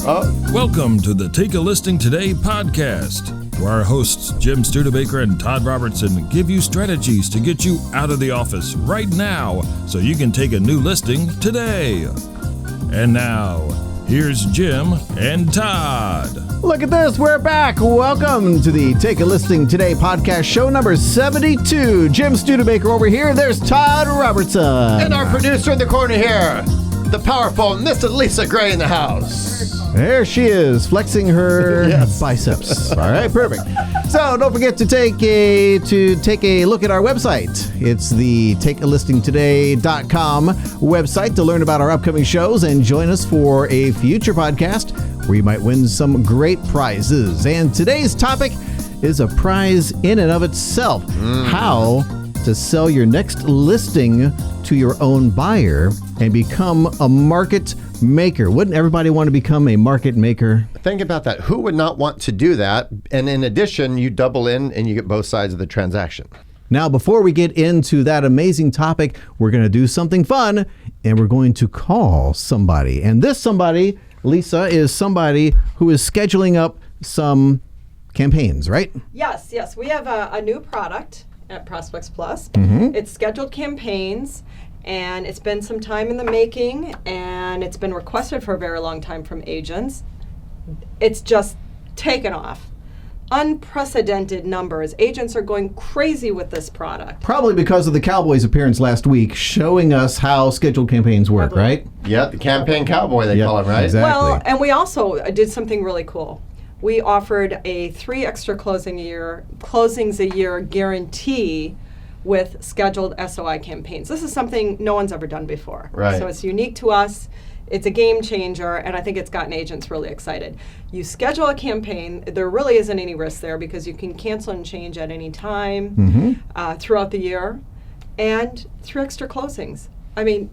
Welcome to the Take a Listing Today podcast, where our hosts Jim Studebaker and Todd Robertson give you strategies to get you out of the office right now so you can take a new listing today. And now, here's Jim and Todd. Look at this, we're back. Welcome to the Take a Listing Today podcast, show number 72. Jim Studebaker over here. There's Todd Robertson. And our producer in the corner here, the powerful Mrs. Lisa Gray in the house. There she is, flexing her biceps. All right, perfect. So don't forget to take a look at our website. It's the takealistingtoday.com website to learn about our upcoming shows and join us for a future podcast where you might win some great prizes. And today's topic is a prize in and of itself. How to sell your next listing to your own buyer and become a market maker. Wouldn't everybody want to become a market maker? Think about that. Who would not want to do that? And in addition, you double in and you get both sides of the transaction. Now, before we get into that amazing topic, we're going to do something fun, and we're going to call somebody. And this somebody, Lisa, is somebody who is scheduling up some campaigns, right? Yes. We have a new product at ProspectsPLUS. It's scheduled campaigns, and it's been some time in the making, and it's been requested for a very long time from agents. It's just taken off. Unprecedented numbers. Agents are going crazy with this product. Probably because of the Cowboys' appearance last week, showing us how scheduled campaigns work, right? Yeah, the campaign cowboy, they call him, right? Exactly. Well, and we also did something really cool. We offered a 3 extra closings a year guarantee with scheduled SOI campaigns. This is something no one's ever done before. Right. So it's unique to us. It's a game changer, and I think it's gotten agents really excited. You schedule a campaign, there really isn't any risk there because you can cancel and change at any time throughout the year, and 3 extra closings. I mean,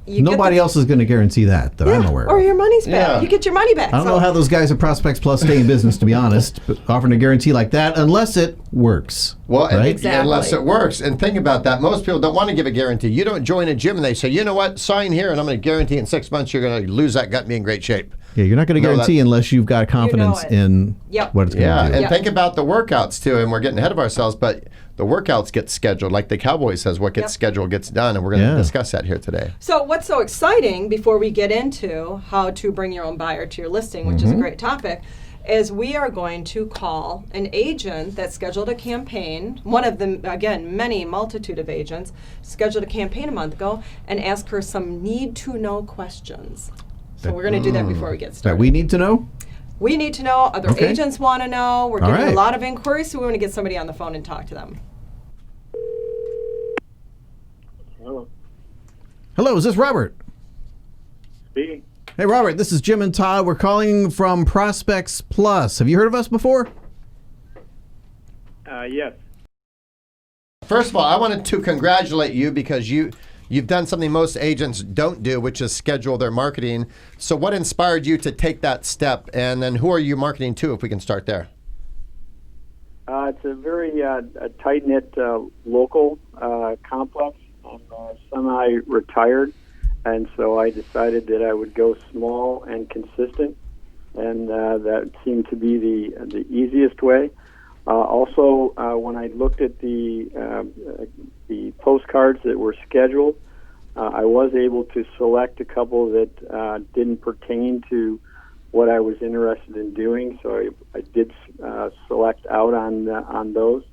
nobody else is going to guarantee that I'm aware of. Or your money's back. Yeah. You get your money back. I don't know how those guys at Prospects Plus stay in business, to be honest, but offering a guarantee like that, unless it works. Well, right? Exactly. Unless it works. And think about that. Most people don't want to give a guarantee. You don't join a gym and they say, you know what, sign here and I'm going to guarantee in 6 months you're going to lose that gut and be in great shape. Yeah, you're not going to guarantee unless you've got confidence in what it's going to do. And think about the workouts too, and we're getting ahead of ourselves, but the workouts get scheduled. Like the Cowboy says, what gets scheduled gets done, and we're going to discuss that here today. So what's so exciting before we get into how to bring your own buyer to your listing, which is a great topic, is we are going to call an agent that scheduled a campaign, one of them, again, multitude of agents, scheduled a campaign a month ago, and ask her some need-to-know questions. So we're going to do that before we get started. That we need to know? We need to know. Other agents want to know. We're getting a lot of inquiries, so we want to get somebody on the phone and talk to them. Hello, is this Robert? Speaking. Hey, Robert, this is Jim and Todd. We're calling from Prospects Plus. Have you heard of us before? Yes. First of all, I wanted to congratulate you because you've done something most agents don't do, which is schedule their marketing. So what inspired you to take that step? And then who are you marketing to, if we can start there? It's a very tight-knit local complex. I'm semi-retired, and so I decided that I would go small and consistent, and that seemed to be the easiest way. Also, when I looked at the postcards that were scheduled, I was able to select a couple that didn't pertain to what I was interested in doing, so I did select out on those.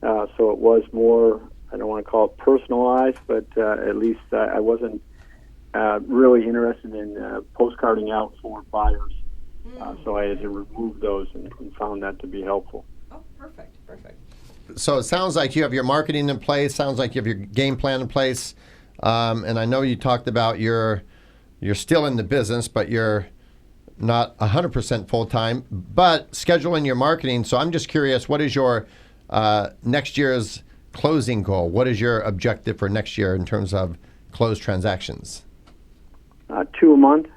So it was more, I don't want to call it personalized, but at least I wasn't really interested in postcarding out for buyers. So I had to remove those and found that to be helpful. Oh, perfect. So it sounds like you have your marketing in place, sounds like you have your game plan in place. And I know you talked about you're still in the business, but you're not 100% full-time, but scheduling your marketing. So I'm just curious, what is your next year's closing goal? What is your objective for next year in terms of closed transactions? 2 a month.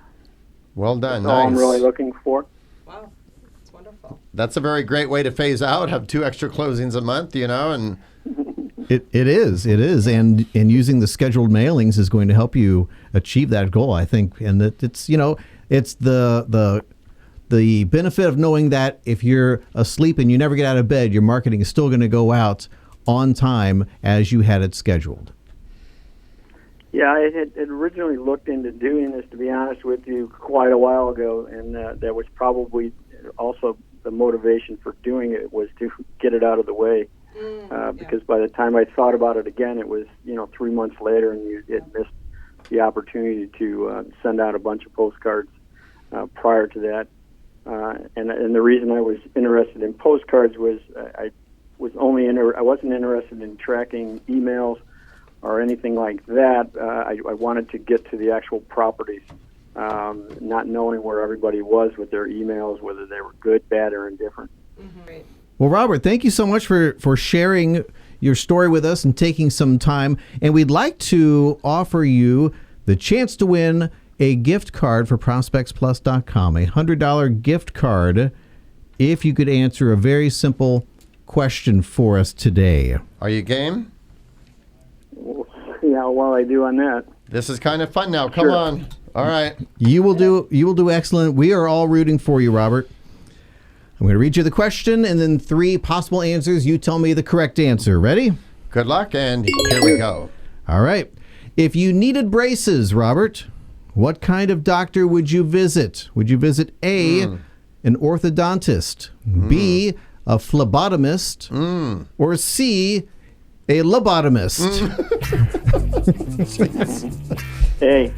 Well done. That's all nice. I'm really looking for. Wow, that's wonderful. That's a very great way to phase out, have 2 extra closings a month, and It is, and using the scheduled mailings is going to help you achieve that goal, I think. And it's the the benefit of knowing that if you're asleep and you never get out of bed, your marketing is still going to go out on time as you had it scheduled. Yeah, I had originally looked into doing this, to be honest with you, quite a while ago, and that was probably also the motivation for doing it, was to get it out of the way. Because by the time I thought about it again, it was 3 months later, and you had missed the opportunity to send out a bunch of postcards prior to that. And the reason I was interested in postcards was I wasn't interested in tracking emails or anything like that. I wanted to get to the actual properties, not knowing where everybody was with their emails, whether they were good, bad, or indifferent. Right. Well, Robert, thank you so much for sharing your story with us and taking some time. And we'd like to offer you the chance to win a gift card for ProspectsPLUS.com, a $100 gift card, if you could answer a very simple question for us today. Are you game? Yeah, well, I do on that. This is kind of fun now. Come on. All right. You will do excellent. We are all rooting for you, Robert. I'm going to read you the question and then 3 possible answers. You tell me the correct answer. Ready? Good luck, and here we go. All right. If you needed braces, Robert, what kind of doctor would you visit? Would you visit A, an orthodontist, B, a phlebotomist, or C, a lobotomist? A.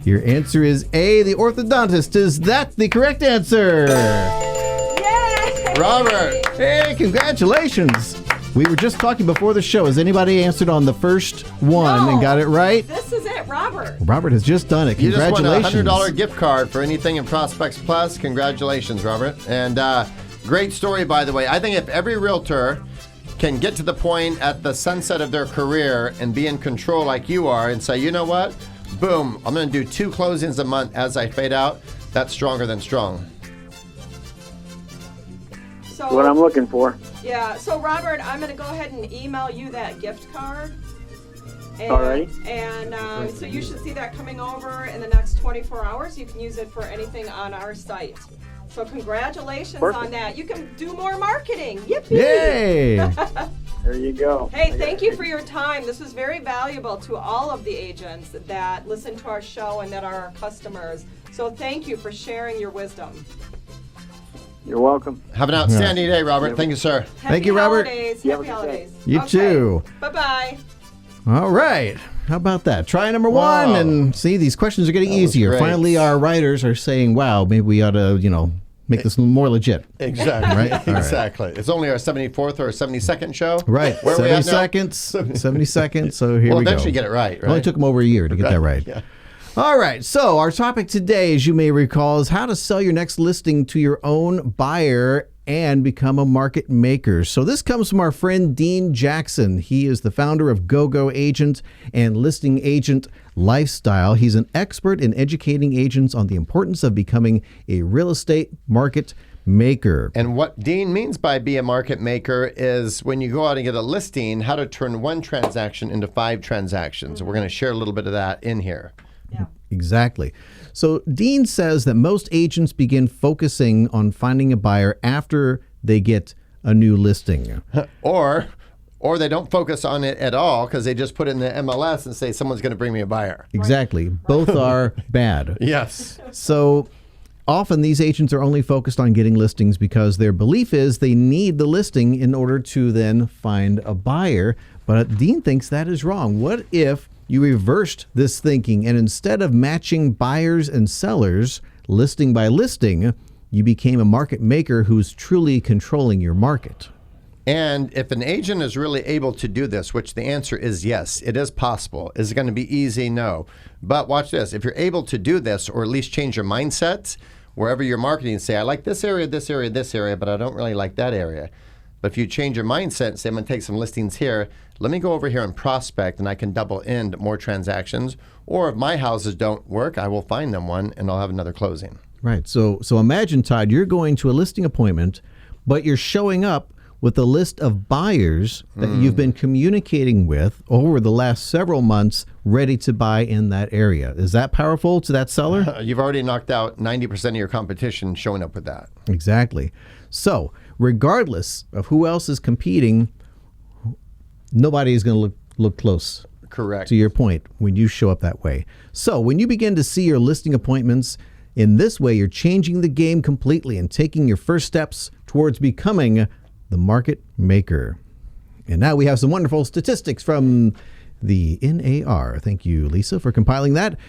Your answer is A, the orthodontist. Is that the correct answer? Yay! Robert. Hey, congratulations. We were just talking before the show. Has anybody answered on the first one and got it right? This is it, Robert. Robert has just done it. You just Congratulations. won a $100 gift card for anything in Prospects Plus. Congratulations, Robert. And great story, by the way. I think if every realtor can get to the point at the sunset of their career and be in control like you are and say, you know what? Boom, I'm going to do 2 closings a month as I fade out. That's stronger than strong. So, What I'm looking for. yeah, so Robert, I'm going to go ahead and email you that gift card. And, Alrighty. And so you should see that coming over in the next 24 hours. You can use it for anything on our site. So congratulations Perfect. on that. You can do more marketing. Yippee! Yay! There you go. Hey, thank you for your time. This was very valuable to all of the agents that listen to our show and that are our customers. So thank you for sharing your wisdom. You're welcome. Have an outstanding day, Robert. Thank you, sir. Thank you, Robert. Holidays. You have Happy a good day. holidays. You too. Bye-bye. All right. How about that? Try number Wow. 1 and see, these questions are getting That was easier. great. Finally, our writers are saying, wow, maybe we ought to, make this more legit. Exactly. Right? All right. Exactly. It's only our 74th or 72nd show. Right. Where are we 70 at now? seconds. 70 seconds. So here We'll we go. eventually get it right, right? It only took them over a year to get that right. Yeah. All right. So our topic today, as you may recall, is how to sell your next listing to your own buyer and become a market maker. So this comes from our friend Dean Jackson. He is the founder of GoGo Agent and Listing Agent Lifestyle. He's an expert in educating agents on the importance of becoming a real estate market maker. And what Dean means by be a market maker is when you go out and get a listing, how to turn 1 transaction into 5 transactions. We're going to share a little bit of that in here. Yeah. Exactly. So Dean says that most agents begin focusing on finding a buyer after they get a new listing. Or they don't focus on it at all because they just put it in the MLS and say someone's going to bring me a buyer. Exactly. Both are bad. Yes. So often these agents are only focused on getting listings because their belief is they need the listing in order to then find a buyer. But Dean thinks that is wrong. What if you reversed this thinking and instead of matching buyers and sellers listing by listing, you became a market maker who's truly controlling your market? And if an agent is really able to do this, which the answer is yes, it is possible. Is it going to be easy? No. But watch this. If you're able to do this, or at least change your mindset, wherever you're marketing, say, I like this area, this area, this area, but I don't really like that area. But if you change your mindset and say, I'm going to take some listings here, let me go over here and prospect and I can double in more transactions. Or if my houses don't work, I will find them one and I'll have another closing. Right. So imagine, Todd, you're going to a listing appointment, but you're showing up with a list of buyers that you've been communicating with over the last several months ready to buy in that area. Is that powerful to that seller? You've already knocked out 90% of your competition showing up with that. Exactly. So regardless of who else is competing, nobody is going to look close. Correct. To your point, when you show up that way. So when you begin to see your listing appointments in this way, you're changing the game completely and taking your first steps towards becoming the market maker. And now we have some wonderful statistics from the NAR. Thank you, Lisa, for compiling that.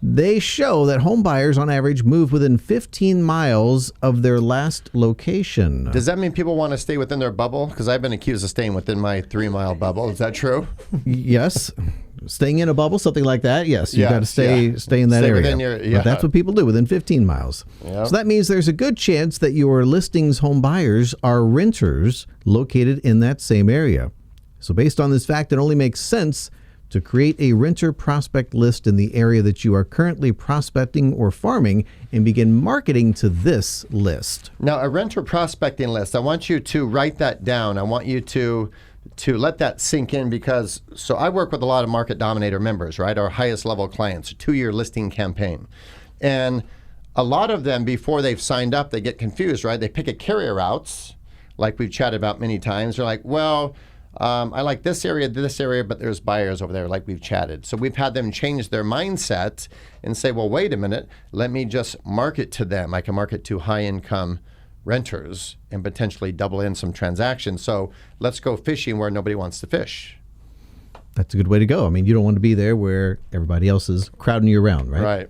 They show that home buyers on average move within 15 miles of their last location. Does that mean people want to stay within their bubble? Because I've been accused of staying within my 3-mile bubble. Is that true? Yes. Staying in a bubble, something like that. Yes, you've got to stay in that area. Within your, But that's what people do, within 15 miles. Yep. So that means there's a good chance that your listings home buyers are renters located in that same area. So based on this fact, it only makes sense to create a renter prospect list in the area that you are currently prospecting or farming and begin marketing to this list. Now, a renter prospecting list, I want you to write that down. I want you to let that sink in, because so I work with a lot of Market Dominator members, right? Our highest level clients, a 2-year listing campaign. And a lot of them, before they've signed up, they get confused, right? They pick a carrier routes, like we've chatted about many times. They're like, well, I like this area, but there's buyers over there, like we've chatted. So we've had them change their mindset and say, well, wait a minute, let me just market to them. I can market to high-income renters and potentially double in some transactions. So let's go fishing where nobody wants to fish. That's a good way to go. I mean, you don't want to be there where everybody else is crowding you around, right? Right.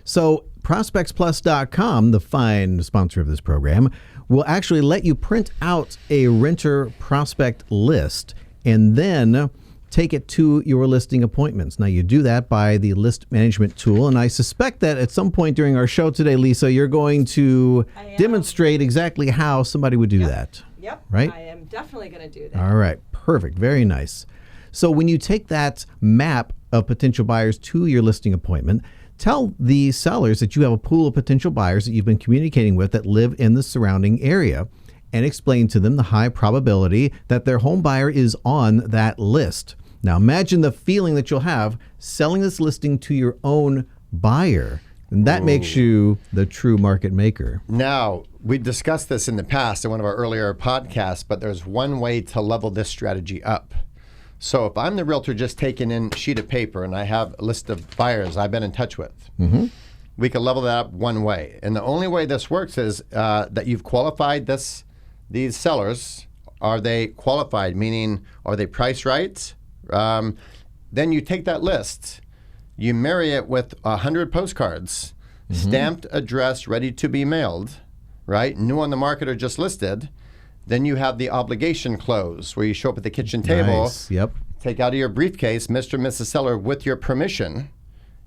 So ProspectsPLUS.com, the fine sponsor of this program, will actually let you print out a renter prospect list and then take it to your listing appointments. Now, you do that by the list management tool, and I suspect that at some point during our show today, Lisa, you're going to demonstrate exactly how somebody would do that. Yep. Right? I am definitely going to do that. All right. Perfect. Very nice. So when you take that map of potential buyers to your listing appointment, tell the sellers that you have a pool of potential buyers that you've been communicating with that live in the surrounding area, and explain to them the high probability that their home buyer is on that list. Now imagine the feeling that you'll have selling this listing to your own buyer. And that makes you the true market maker. Now, we discussed this in the past in one of our earlier podcasts, but there's one way to level this strategy up. So if I'm the realtor just taking in a sheet of paper and I have a list of buyers I've been in touch with, we can level that up one way. And the only way this works is that you've qualified these sellers. Are they qualified? Meaning, are they priced right? Then you take that list, you marry it with 100 postcards, stamped, addressed, ready to be mailed, right? New on the market or just listed. Then you have the obligation close, where you show up at the kitchen table, Nice. Yep. take out of your briefcase, Mr. and Mrs. Seller, with your permission.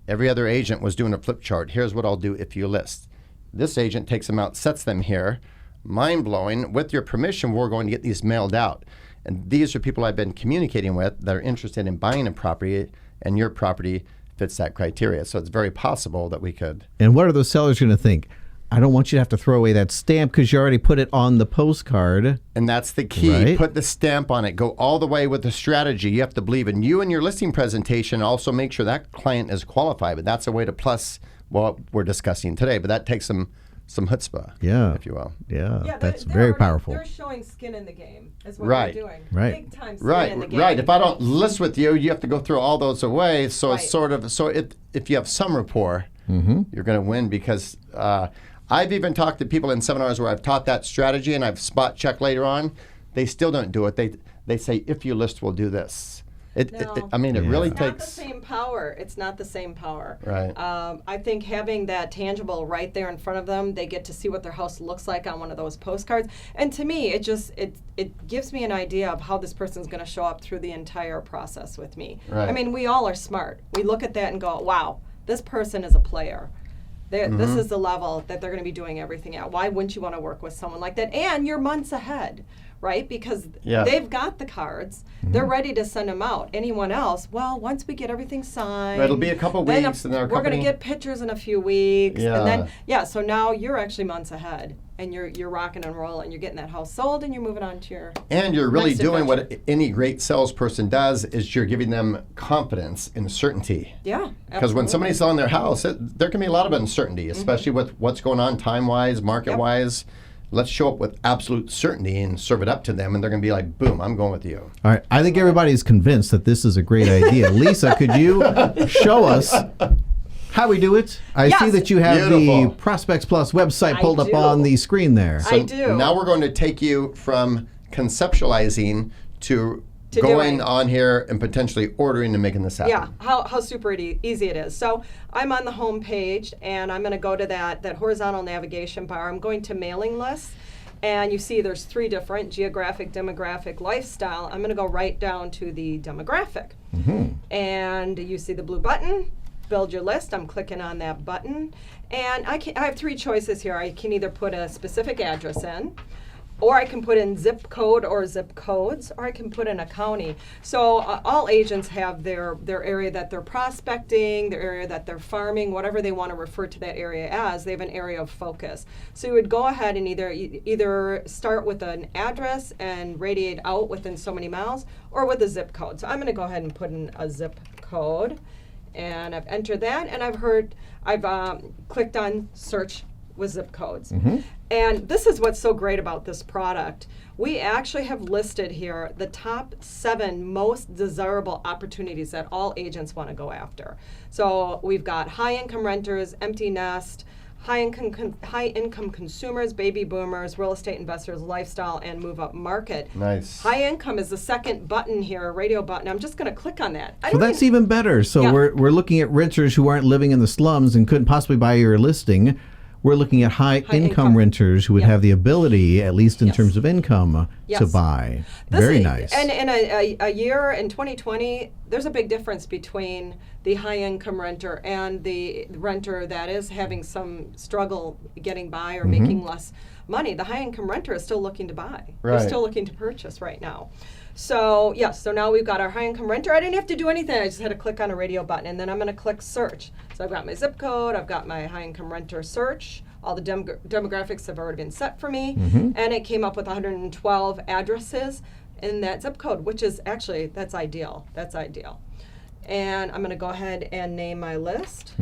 Every other agent was doing a flip chart. Here's what I'll do if you list. This agent takes them out, sets them here. Mind-blowing. With your permission, we're going to get these mailed out. And these are people I've been communicating with that are interested in buying a property, and your property fits that criteria. So it's very possible that we could. And what are those sellers going to think? I don't want you to have to throw away that stamp because you already put it on the postcard. And that's the key. Right. Put the stamp on it. Go all the way with the strategy. You have to believe in you and your listing presentation. Also make sure that client is qualified. But that's a way to plus what we're discussing today. But that takes some chutzpah, if you will. Yeah, that's very powerful. They're showing skin in the game, is what Right. they're doing. Right. Big time skin in the game. Right. If I don't list with you, you have to go through all those away. So it's Right. sort of, if you have some rapport, you're going to win, because I've even talked to people in seminars where I've taught that strategy and I've spot checked later on. They still don't do it. They say, if you list, we'll do this. It really It's not the takes. same power. It's not the same power. Right. I think having that tangible right there in front of them, they get to see what their house looks like on one of those postcards. And to me, it gives me an idea of how this person's going to show up through the entire process with me. Right. I mean, we all are smart. We look at that and go, wow, this person is a player. This is the level that they're going to be doing everything at. Why wouldn't you want to work with someone like that? And you're months ahead, right? Because Yeah. they've got the cards. They're ready to send them out. Anyone else, well, once we get everything signed. It'll be a couple then weeks, and our we're going company- to get pictures in a few weeks. Yeah. And then, so now you're actually months ahead. And you're rocking and rolling. You're getting that house sold, and you're moving on to your And you're really next doing adventure. what any great salesperson does is you're giving them confidence and certainty. Yeah. Because when somebody's selling their house, there can be a lot of uncertainty, especially with what's going on time-wise, market-wise. Let's show up with absolute certainty and serve it up to them, and they're going to be like, boom, I'm going with you. All right. I think everybody's convinced that this is a great idea. Lisa, could you show us how we do it? I see Yes. that you have Beautiful. the Prospects Plus website I pulled up do. on the screen there. I do. Now we're going to take you from conceptualizing to To going doing. on here and potentially ordering and making this happen. Yeah, how super easy it is. So I'm on the home page, and I'm going to go to that horizontal navigation bar. I'm going to mailing lists, and you see there's 3 different: geographic, demographic, lifestyle. I'm going to go right down to the demographic. And you see the blue button, build your list. I'm clicking on that button, and I have 3 choices here. I can either put a specific address in, or I can put in zip code or zip codes, or I can put in a county. So all agents have their area that they're prospecting, their area that they're farming, whatever they want to refer to that area as. They have an area of focus. So you would go ahead and either start with an address and radiate out within so many miles, or with a zip code. So I'm going to go ahead and put in a zip code, and I've entered that, and I've clicked on search with zip codes. And this is what's so great about this product. We actually have listed here the top 7 most desirable opportunities that all agents want to go after. So we've got high-income renters, empty nest, high-income consumers, baby boomers, real estate investors, lifestyle, and move-up market. Nice. High income is the second button here, a radio button. I'm just going to click on that. So that's even better. So Yeah. we're looking at renters who aren't living in the slums and couldn't possibly buy your listing. We're looking at high-income income. renters who would Yep. have the ability, at least in Yes. terms of income, to Yes. buy. This Very is- nice. And in a year, in 2020, there's a big difference between the high-income renter and the renter that is having some struggle getting by or making less money. The high-income renter is still looking to buy. Right. They're still looking to purchase right now. So, yes, so now we've got our high-income renter. I didn't have to do anything. I just had to click on a radio button, and then I'm going to click search. So I've got my zip code. I've got my high-income renter search. All the demographics have already been set for me, and it came up with 112 addresses in that zip code, which is actually, that's ideal. That's ideal. And I'm going to go ahead and name my list,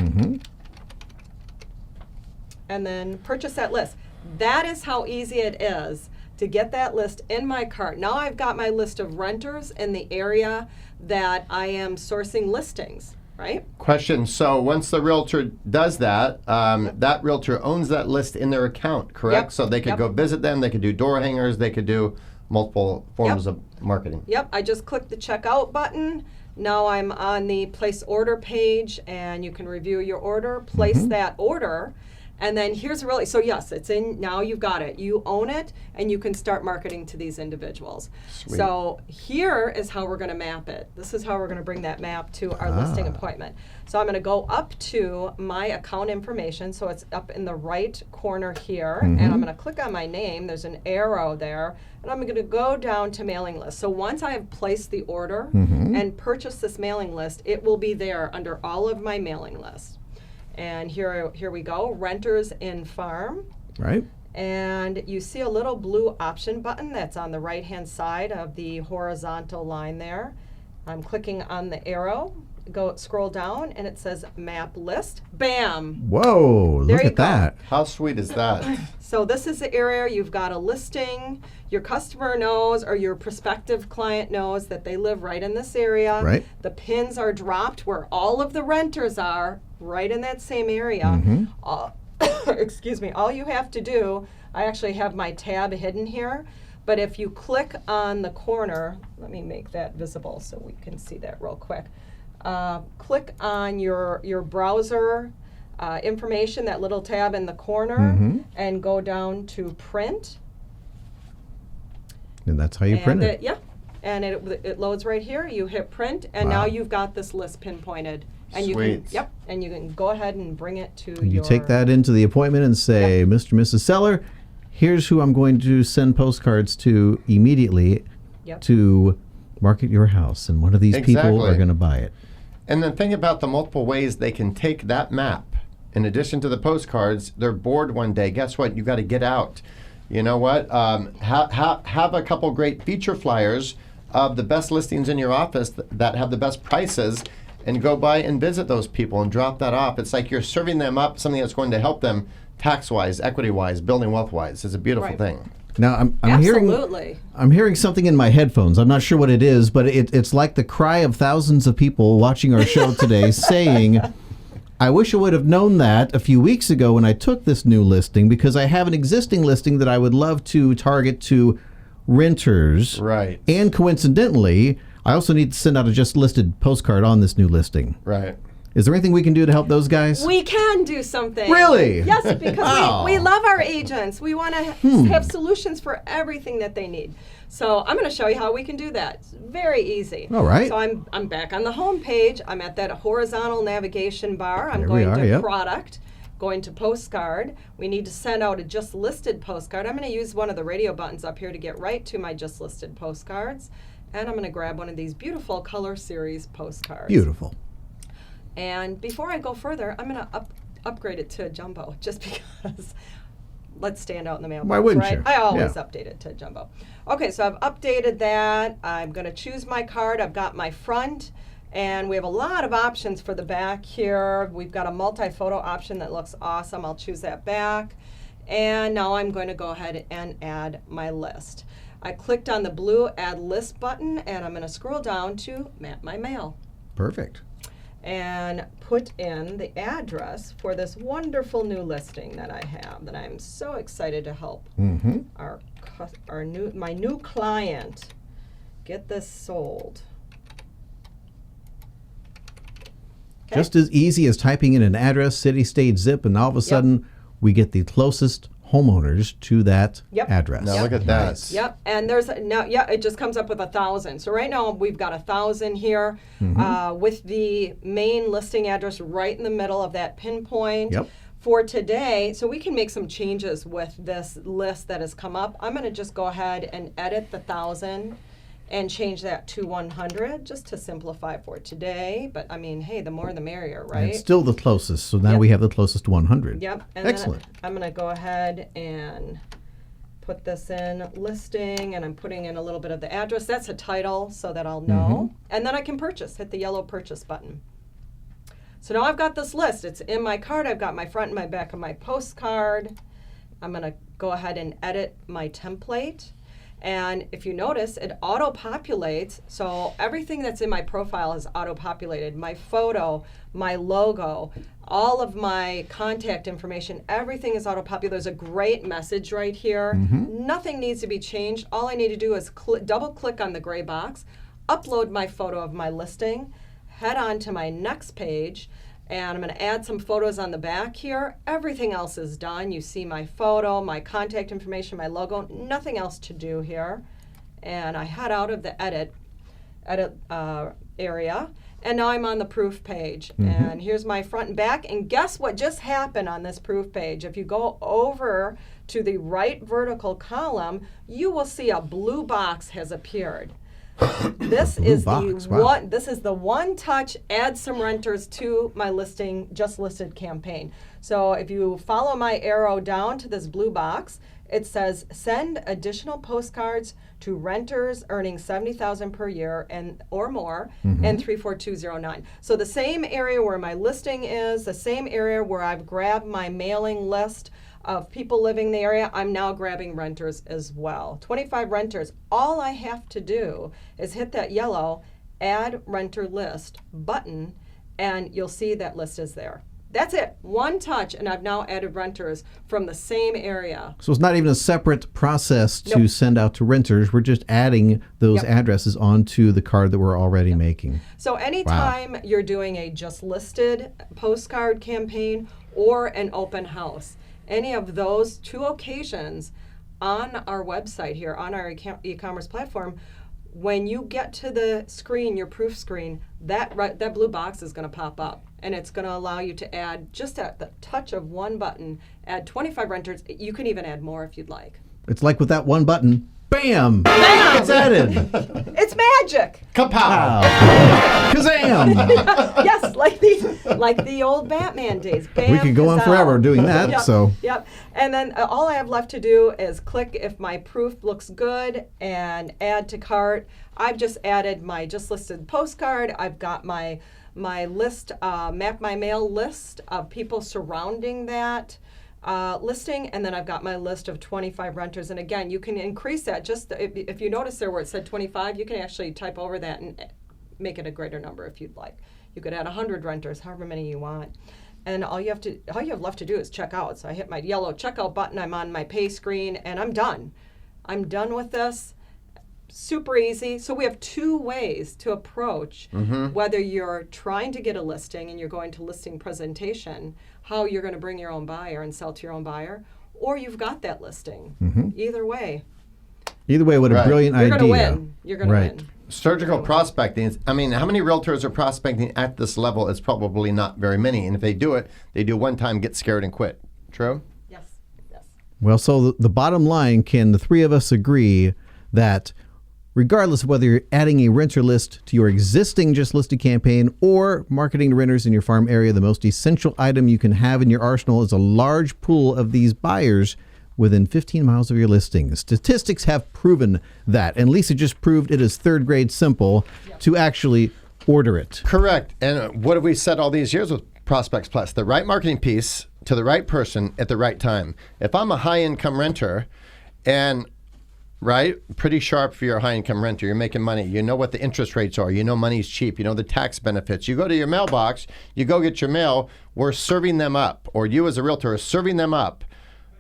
and then purchase that list. That is how easy it is to get that list in my cart. Now I've got my list of renters in the area that I am sourcing listings, right? Question. So once the realtor does that, that realtor owns that list in their account, correct? Yep. So they could Yep. go visit them, they could do door hangers, they could do multiple forms Yep. of marketing. Yep, I just clicked the checkout button. Now I'm on the place order page, and you can review your order, place that order, and then here's really, so yes, it's in, now you've got it. You own it, and you can start marketing to these individuals. Sweet. So here is how we're going to map it. This is how we're going to bring that map to our listing appointment. So I'm going to go up to my account information, so it's up in the right corner here, and I'm going to click on my name. There's an arrow there, and I'm going to go down to mailing list. So once I have placed the order and purchased this mailing list, it will be there under all of my mailing lists. And here we go, renters in farm. Right? And you see a little blue option button that's on the right-hand side of the horizontal line there. I'm clicking on the arrow, scroll down, and it says map list. Bam! Whoa, There look you at go. that. How sweet is that? So this is the area you've got a listing. Your customer knows, or your prospective client knows, that they live right in this area. Right. The pins are dropped where all of the renters are, right in that same area. Excuse me. All you have to do, I actually have my tab hidden here, but if you click on the corner, let me make that visible so we can see that real quick. Click on your browser information, that little tab in the corner, and go down to print. And that's how you print it. Yeah, and it loads right here. You hit print, and Wow. now you've got this list pinpointed. And you Sweet. can, and you can go ahead and bring it to You your. take that into the appointment and say, Mr. and Mrs. Seller, here's who I'm going to send postcards to immediately to market your house, and one of these people are going to buy it. And then think about the multiple ways they can take that map. In addition to the postcards, they're bored one day. Guess what? You got to get out. You know what? Have a couple great feature flyers of the best listings in your office that have the best prices, and go by and visit those people and drop that off. It's like you're serving them up something that's going to help them tax-wise, equity-wise, building wealth-wise. It's a beautiful thing. Now I'm hearing something in my headphones. I'm not sure what it is, but it's like the cry of thousands of people watching our show today saying, I wish I would have known that a few weeks ago when I took this new listing, because I have an existing listing that I would love to target to renters. Right. And coincidentally, I also need to send out a just listed postcard on this new listing. Right. Is there anything we can do to help those guys? We can do something. Really? Yes, because we love our agents. We want to have solutions for everything that they need. So I'm going to show you how we can do that. It's very easy. All right. So I'm back on the home page. I'm at that horizontal navigation bar. I'm There going we are, to yep. product, going to postcard. We need to send out a just listed postcard. I'm going to use one of the radio buttons up here to get right to my just listed postcards. And I'm going to grab one of these beautiful color series postcards. Beautiful. And before I go further, I'm going to upgrade it to jumbo, just because let's stand out in the mailbox. Why wouldn't right? you? I always Yeah. update it to jumbo. Okay, so I've updated that. I'm going to choose my card. I've got my front, and we have a lot of options for the back here. We've got a multi-photo option that looks awesome. I'll choose that back. And now I'm going to go ahead and add my list. I clicked on the blue Add List button, and I'm going to scroll down to Map My Mail. Perfect. And put in the address for this wonderful new listing that I have that I'm so excited to help my new client get this sold. Okay. Just as easy as typing in an address, city, state, zip, and all of a sudden we get the closest homeowners to that address. Now look at that. Yep, and there's it just comes up with 1,000. So right now we've got 1,000 here with the main listing address right in the middle of that pinpoint. Yep. For today, so we can make some changes with this list that has come up. I'm going to just go ahead and edit the 1,000 and change that to 100 just to simplify for today. But I mean, hey, the more the merrier, right? And it's still the closest, so now we have the closest 100. Yep. And Excellent. then I'm going to go ahead and put this in listing, and I'm putting in a little bit of the address. That's a title so that I'll know. And then I can purchase, hit the yellow purchase button. So now I've got this list. It's in my card. I've got my front and my back of my postcard. I'm going to go ahead and edit my template. And if you notice, it auto-populates. So everything that's in my profile is auto-populated. My photo, my logo, all of my contact information, everything is auto-populated. There's a great message right here. Nothing needs to be changed. All I need to do is double-click on the gray box, upload my photo of my listing, head on to my next page, and I'm going to add some photos on the back here. Everything else is done. You see my photo, my contact information, my logo, nothing else to do here. And I head out of the edit area, and now I'm on the proof page. And here's my front and back, and guess what just happened on this proof page? If you go over to the right vertical column, you will see a blue box has appeared. This is the one touch add some renters to my listing just listed campaign. So if you follow my arrow down to this blue box, it says send additional postcards to renters earning $70,000 per year and or more and 34209. So the same area where my listing is, the same area where I've grabbed my mailing list of people living in the area, I'm now grabbing renters as well. 25 renters. All I have to do is hit that yellow Add Renter List button, and you'll see that list is there. That's it. One touch, and I've now added renters from the same area. So it's not even a separate process to send out to renters. We're just adding those addresses onto the card that we're already making. So anytime you're doing a just listed postcard campaign or an open house, any of those two occasions on our website here, on our e-commerce platform, when you get to the screen, your proof screen, that blue box is going to pop up, and it's going to allow you to add, just at the touch of one button, add 25 renters. You can even add more if you'd like. It's like with that one button, bam! Bam! It's added. It's magic. Kapow! Kazam! Yes, like the old Batman days. Bam, We could go on kazam. forever doing that. Yep, So Yep. And then all I have left to do is click if my proof looks good and add to cart. I've just added my just listed postcard. I've got my list, Map My Mail list of people surrounding that listing, and then I've got my list of 25 renters. And again, you can increase that. Just if you notice there where it said 25, you can actually type over that and make it a greater number if you'd like. You could add 100 renters, however many you want. And all you have left to do is check out. So I hit my yellow checkout button, I'm on my pay screen, and I'm done. I'm done with this. Super easy. So we have two ways to approach whether you're trying to get a listing and you're going to listing presentation, how you're going to bring your own buyer and sell to your own buyer, or you've got that listing. Either way. what a brilliant You're idea. going to win. You're going to win. Surgical prospecting. I mean, how many realtors are prospecting at this level? It's probably not very many. And if they do it, they do one time, get scared, and quit. True? Yes. Well, so the bottom line, can the three of us agree that regardless of whether you're adding a renter list to your existing just listed campaign or marketing to renters in your farm area, the most essential item you can have in your arsenal is a large pool of these buyers within 15 miles of your listing. Statistics have proven that, and Lisa just proved it is third grade simple to actually order it. Correct. And what have we said all these years with Prospects Plus? The right marketing piece to the right person at the right time. If I'm a high-income renter and pretty sharp for your high-income renter. You're making money. You know what the interest rates are. You know money's cheap. You know the tax benefits. You go to your mailbox. You go get your mail. We're serving them up, or you as a realtor are serving them up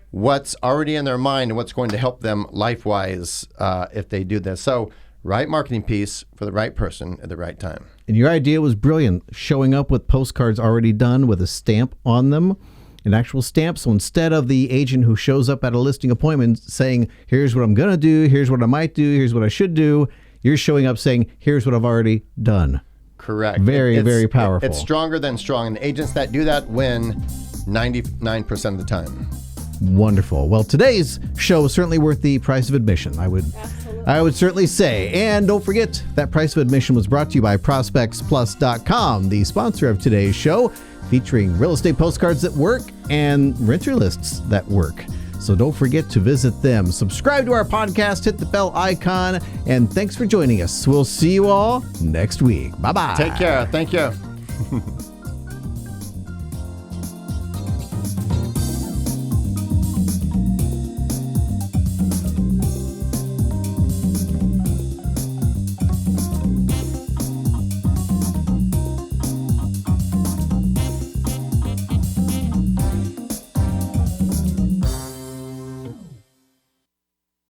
what's already in their mind and what's going to help them life-wise if they do this. So right marketing piece for the right person at the right time. And your idea was brilliant, showing up with postcards already done with a stamp on them. An actual stamp. So instead of the agent who shows up at a listing appointment saying, here's what I'm going to do, here's what I might do, here's what I should do, you're showing up saying, here's what I've already done. Correct. Very powerful. It's stronger than strong. And the agents that do that win 99% of the time. Wonderful. Well, today's show is certainly worth the price of admission, I would certainly say. And don't forget, that price of admission was brought to you by ProspectsPLUS.com, the sponsor of today's show, featuring real estate postcards that work and renter lists that work. So don't forget to visit them. Subscribe to our podcast, hit the bell icon, and thanks for joining us. We'll see you all next week. Bye-bye. Take care. Thank you.